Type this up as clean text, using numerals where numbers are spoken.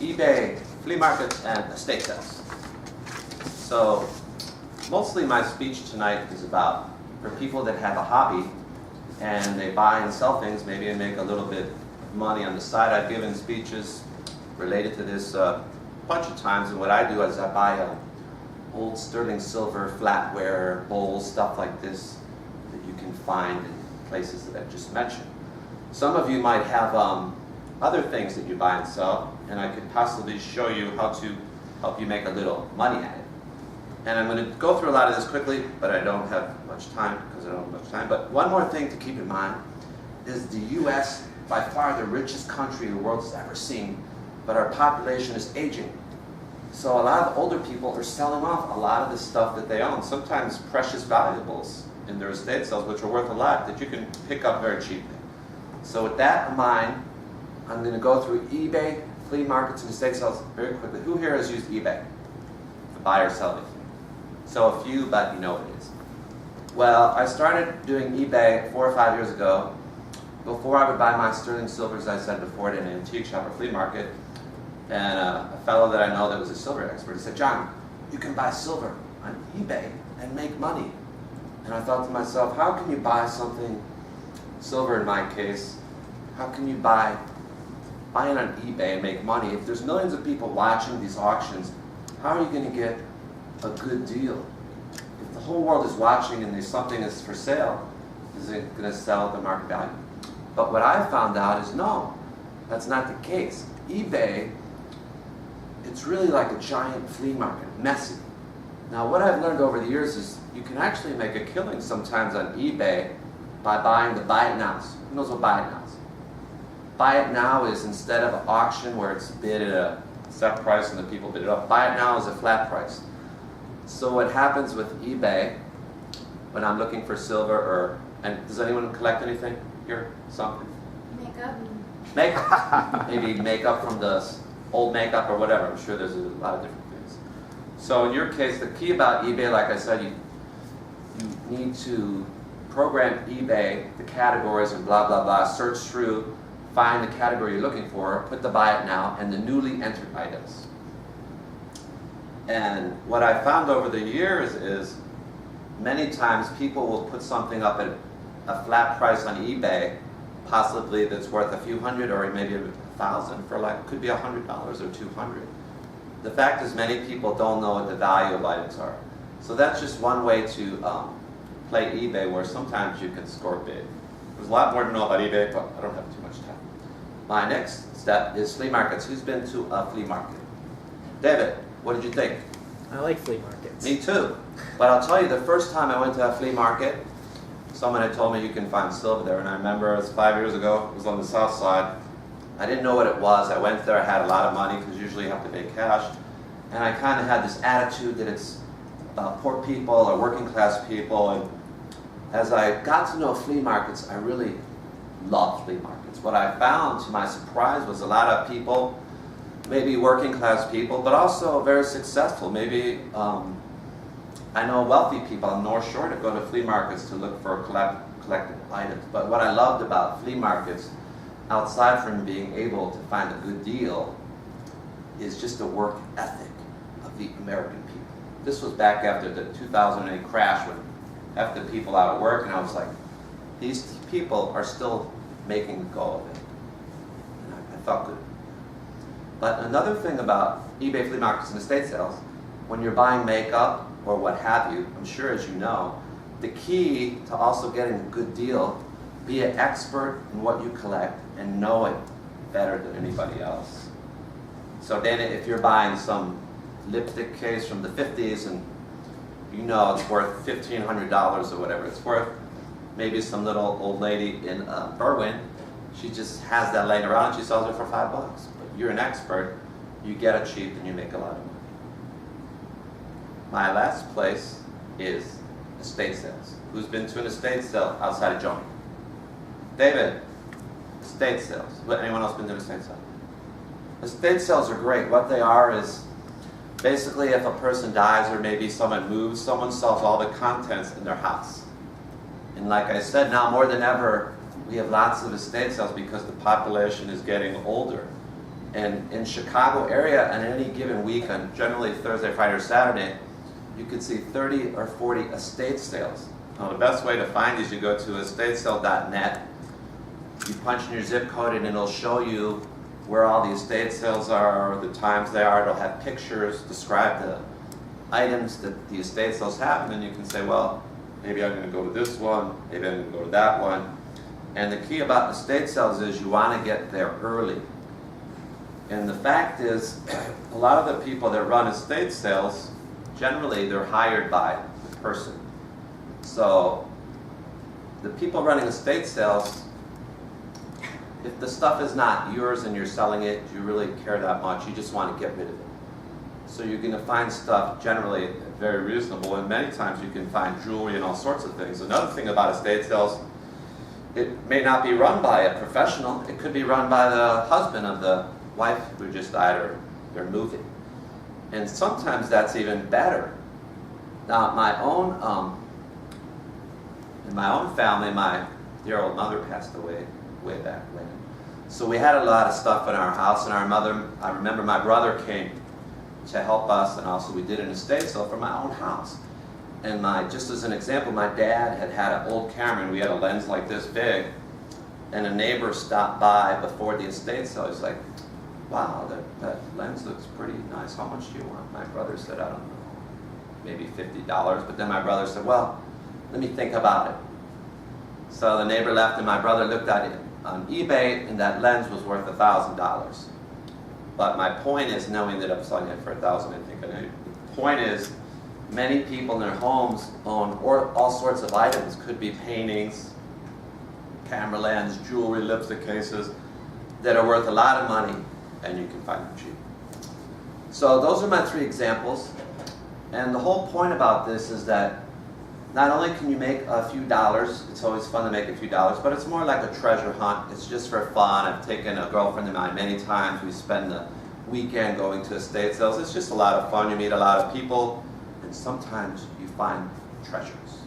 eBay, flea markets, and estate sales. So mostly my speech tonight is about for people that have a hobby and they buy and sell things, maybe and make a little bit of money on the side. I've given speeches related to this a bunch of times, and what I do is I buy old sterling silver flatware, bowls, stuff like this that you can find in places that I've just mentioned. Some of you might have other things that you buy and sell, and I could possibly show you how to help you make a little money at it. And I'm going to go through a lot of this quickly, but I don't have much time because I don't have much time. But one more thing to keep in mind is the U.S., by far the richest country the world has ever seen, but our population is aging. So a lot of older people are selling off a lot of the stuff that they own, sometimes precious valuables in their estate sales, which are worth a lot, that you can pick up very cheaply. So with that in mind, I'm going to go through eBay, flea markets, and estate sales very quickly. Who here has used eBay to buy or sell anything? So a few, but you know what it is. Well, I started doing eBay 4 or 5 years ago. Before I would buy my sterling silver, as I said before, at an antique shop or flea market, and a fellow that I know that was a silver expert, he said, "John, you can buy silver on eBay and make money." And I thought to myself, how can you buy something, silver in my case, how can you buy it on eBay and make money? If there's millions of people watching these auctions, how are you going to get a good deal? If the whole world is watching and there's something that's for sale, is it going to sell at the market value? But what I found out is no, that's not the case. eBay, it's really like a giant flea market, messy. Now what I've learned over the years is you can actually make a killing sometimes on eBay by buying the buy it nows. Who knows what buy it now is? Buy it now is, instead of an auction where it's bid at a set price and the people bid it up, buy it now is a flat price. So what happens with eBay when I'm looking for silver, and does anyone collect anything here? Something? Makeup. Makeup. Maybe makeup from the old makeup or whatever. I'm sure there's a lot of different things. So in your case, the key about eBay, like I said, you need to program eBay, the categories and blah, blah, blah, search through, find the category you're looking for, put the buy it now, and the newly entered items. And what I found over the years is many times people will put something up at a flat price on eBay, possibly that's worth a few hundred or maybe $1,000 for like, could be $100 or $200. The fact is many people don't know what the value of items are. So that's just one way to play eBay, where sometimes you can score big. There's a lot more to know about eBay, but I don't have too much time. My next step is flea markets. Who's been to a flea market? David, what did you think? I like flea markets. Me too. But I'll tell you, the first time I went to a flea market, someone had told me you can find silver there, and I remember it was 5 years ago, it was on the south side. I didn't know what it was. I went there, I had a lot of money, because usually you have to pay cash, and I kind of had this attitude that it's about poor people or working class people, and as I got to know flea markets, I really loved flea markets. What I found, to my surprise, was a lot of people, maybe working class people, but also very successful. Maybe I know wealthy people on North Shore that go to flea markets to look for collectible items. But what I loved about flea markets, outside from being able to find a good deal, is just the work ethic of the American people. This was back after the 2008 crash, when half the people out of work, and I was like, these people are still making a go of it. And I felt good. But another thing about eBay flea markets and estate sales, when you're buying makeup or what have you, I'm sure as you know, the key to also getting a good deal, be an expert in what you collect and know it better than anybody else. So Dana, if you're buying some lipstick case from the 50s and you know it's worth $1,500 or whatever it's worth, maybe some little old lady in Berwyn, she just has that laying around and she sells it for $5. But you're an expert, you get it cheap and you make a lot of money. My last place is estate sales. Who's been to an estate sale outside of Joni? David, estate sales. Anyone else been to an estate sale? Estate sales are great. What they are is basically if a person dies or maybe someone moves, someone sells all the contents in their house. And like I said, now more than ever, we have lots of estate sales because the population is getting older. And in Chicago area, on any given week, on generally Thursday, Friday, or Saturday, you could see 30 or 40 estate sales. Now, the best way to find these, you go to estatesale.net, you punch in your zip code, and it'll show you where all the estate sales are, the times they are. It'll have pictures, describe the items that the estate sales have, and then you can say, well, maybe I'm going to go to this one, maybe I'm going to go to that one. And the key about estate sales is you want to get there early. And the fact is, a lot of the people that run estate sales, generally they're hired by the person. So the people running estate sales, if the stuff is not yours and you're selling it, do you really care that much? You just want to get rid of it. So you're going to find stuff generally very reasonable, and many times you can find jewelry and all sorts of things. Another thing about estate sales, it may not be run by a professional. It could be run by the husband of the wife who just died, or they're moving. And sometimes that's even better. Now, in my own family, my dear old mother passed away way back when. So we had a lot of stuff in our house, and I remember my brother came to help us, and also we did an estate sale for my own house. And just as an example, my dad had an old camera, and we had a lens like this big, and a neighbor stopped by before the estate sale. He's like, wow, that lens looks pretty nice. How much do you want? My brother said, I don't know, maybe $50. But then my brother said, well, let me think about it. So the neighbor left, and my brother looked at it on eBay, and that lens was worth $1,000. But my point is, no, we ended up selling it for $1,000, I think. And the point is, many people in their homes own all sorts of items. Could be paintings, camera lens, jewelry, lipstick cases, that are worth a lot of money, and you can find them cheap. So those are my 3 examples. And the whole point about this is that not only can you make a few dollars, it's always fun to make a few dollars, but it's more like a treasure hunt. It's just for fun. I've taken a girlfriend of mine many times. We spend the weekend going to estate sales. It's just a lot of fun. You meet a lot of people, and sometimes you find treasures.